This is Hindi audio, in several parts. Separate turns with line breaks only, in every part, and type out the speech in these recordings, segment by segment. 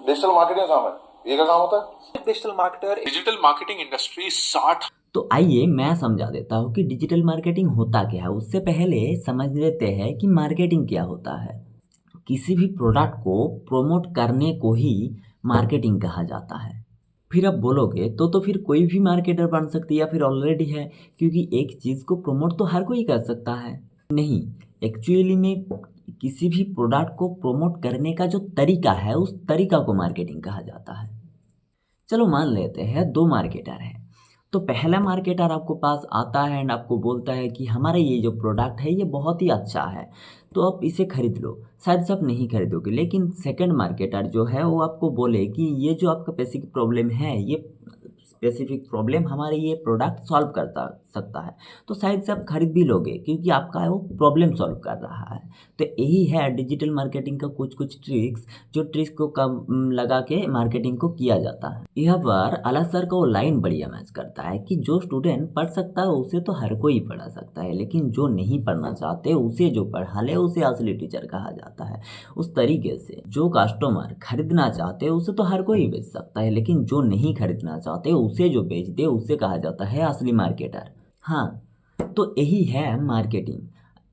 डिजिटल मार्केटिंग काम है, ये क्या काम होता है?
Digital marketer, digital marketing industry 60।
तो आइए मैं समझा देता हूँ कि डिजिटल मार्केटिंग होता क्या है। उससे पहले समझ लेते हैं कि मार्केटिंग क्या होता है। किसी भी प्रोडक्ट को प्रमोट करने को ही मार्केटिंग कहा जाता है। फिर आप बोलोगे तो फिर कोई भी मार्केटर बन सकती है या फिर ऑलरेडी है, क्योंकि एक चीज़ को प्रमोट तो हर कोई कर सकता है। नहीं, एक्चुअली में किसी भी प्रोडक्ट को प्रमोट करने का जो तरीका है उस तरीका को मार्केटिंग कहा जाता है। चलो मान लेते हैं दो मार्केटर हैं। तो पहला मार्केटर आपको पास आता है एंड आपको बोलता है कि हमारा ये जो प्रोडक्ट है ये बहुत ही अच्छा है, तो आप इसे खरीद लो। शायद से आप नहीं खरीदोगे, लेकिन सेकंड मार्केटर जो है वो आपको बोले कि ये जो आपका बेसिक प्रॉब्लम है, ये स्पेसिफिक प्रॉब्लम हमारे ये प्रोडक्ट सॉल्व करता सकता है, तो शायद से आप खरीद भी लोगे क्योंकि आपका वो प्रॉब्लम सॉल्व कर रहा है। तो यही है डिजिटल मार्केटिंग का कुछ कुछ ट्रिक्स, जो ट्रिक्स को कम लगा के मार्केटिंग को किया जाता है। यहाँ पर अलग सर का वो लाइन बढ़िया मैच करता है कि जो स्टूडेंट पढ़ सकता है उसे तो हर कोई पढ़ा सकता है, लेकिन जो नहीं पढ़ना चाहते उसे जो पढ़ा ले उसे असली टीचर कहा जाता है। उस तरीके से जो कस्टमर खरीदना चाहते उसे तो हर कोई बेच सकता है, लेकिन जो नहीं खरीदना चाहते उसे जो बेच दे उसे कहा जाता है असली मार्केटर। हाँ, तो यही है मार्केटिंग।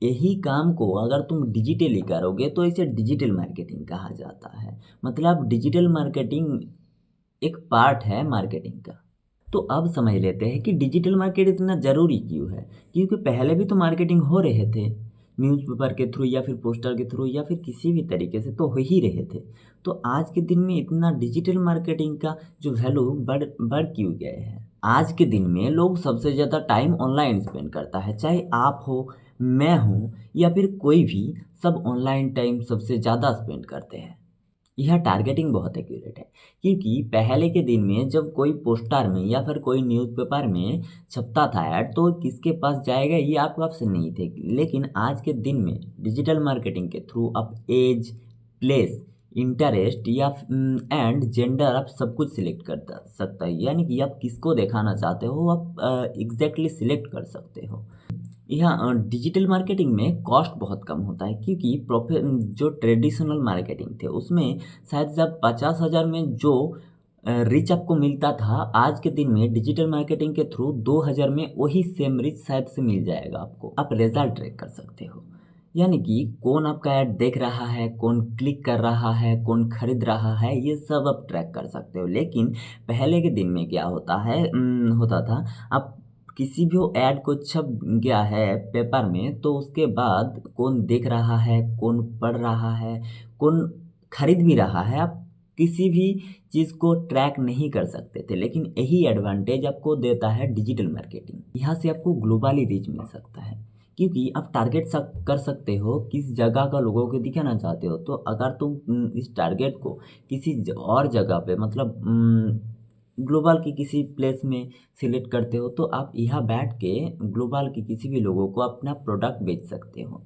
यही काम को अगर तुम डिजिटली करोगे तो इसे डिजिटल मार्केटिंग कहा जाता है। मतलब डिजिटल मार्केटिंग एक पार्ट है मार्केटिंग का। तो अब समझ लेते हैं कि डिजिटल मार्केट इतना ज़रूरी क्यों है। क्योंकि पहले भी तो मार्केटिंग हो रहे थे, न्यूज़पेपर के थ्रू या फिर पोस्टर के थ्रू या फिर किसी भी तरीके से तो हो ही रहे थे। तो आज के दिन में इतना डिजिटल मार्केटिंग का जो वैल्यू बढ़ बढ़ क्यों गया है। आज के दिन में लोग सबसे ज़्यादा टाइम ऑनलाइन स्पेंड करता है, चाहे आप हो, मैं हूँ या फिर कोई भी, सब ऑनलाइन टाइम सबसे ज़्यादा स्पेंड करते हैं। यह टारगेटिंग बहुत एक्यूरेट है, क्योंकि पहले के दिन में जब कोई पोस्टर में या फिर कोई न्यूज़पेपर में छपता था ऐड, तो किसके पास जाएगा ये आपको ऑप्शन नहीं थे। लेकिन आज के दिन में डिजिटल मार्केटिंग के थ्रू आप एज, प्लेस, इंटरेस्ट या एंड जेंडर आप सब कुछ सिलेक्ट कर सकता है। यानी कि आप किसको दिखाना चाहते हो आप एग्जैक्टली सिलेक्ट कर सकते हो। यहाँ डिजिटल मार्केटिंग में कॉस्ट बहुत कम होता है, क्योंकि जो ट्रेडिशनल मार्केटिंग थे उसमें शायद जब 50,000 में जो रिच आपको मिलता था, आज के दिन में डिजिटल मार्केटिंग के थ्रू 2,000 में वही सेम रिच शायद से मिल जाएगा आपको। आप रिजल्ट ट्रैक कर सकते हो, यानी कि कौन आपका ऐड देख रहा है, कौन क्लिक कर रहा है, कौन खरीद रहा है, ये सब आप ट्रैक कर सकते हो। लेकिन पहले के दिन में क्या होता है होता था, आप किसी भी ऐड को छप गया है पेपर में, तो उसके बाद कौन देख रहा है, कौन पढ़ रहा है, कौन खरीद भी रहा है, आप किसी भी चीज़ को ट्रैक नहीं कर सकते थे। लेकिन यही एडवांटेज आपको देता है डिजिटल मार्केटिंग। यहाँ से आपको ग्लोबली रीच मिल सकता है, क्योंकि आप टारगेट कर सकते हो किस जगह का लोगों को दिखाना चाहते हो। तो अगर तुम इस टारगेट को किसी और जगह पे, मतलब ग्लोबल की किसी प्लेस में सिलेक्ट करते हो, तो आप यहाँ बैठ के ग्लोबल के किसी भी लोगों को अपना प्रोडक्ट बेच सकते हो।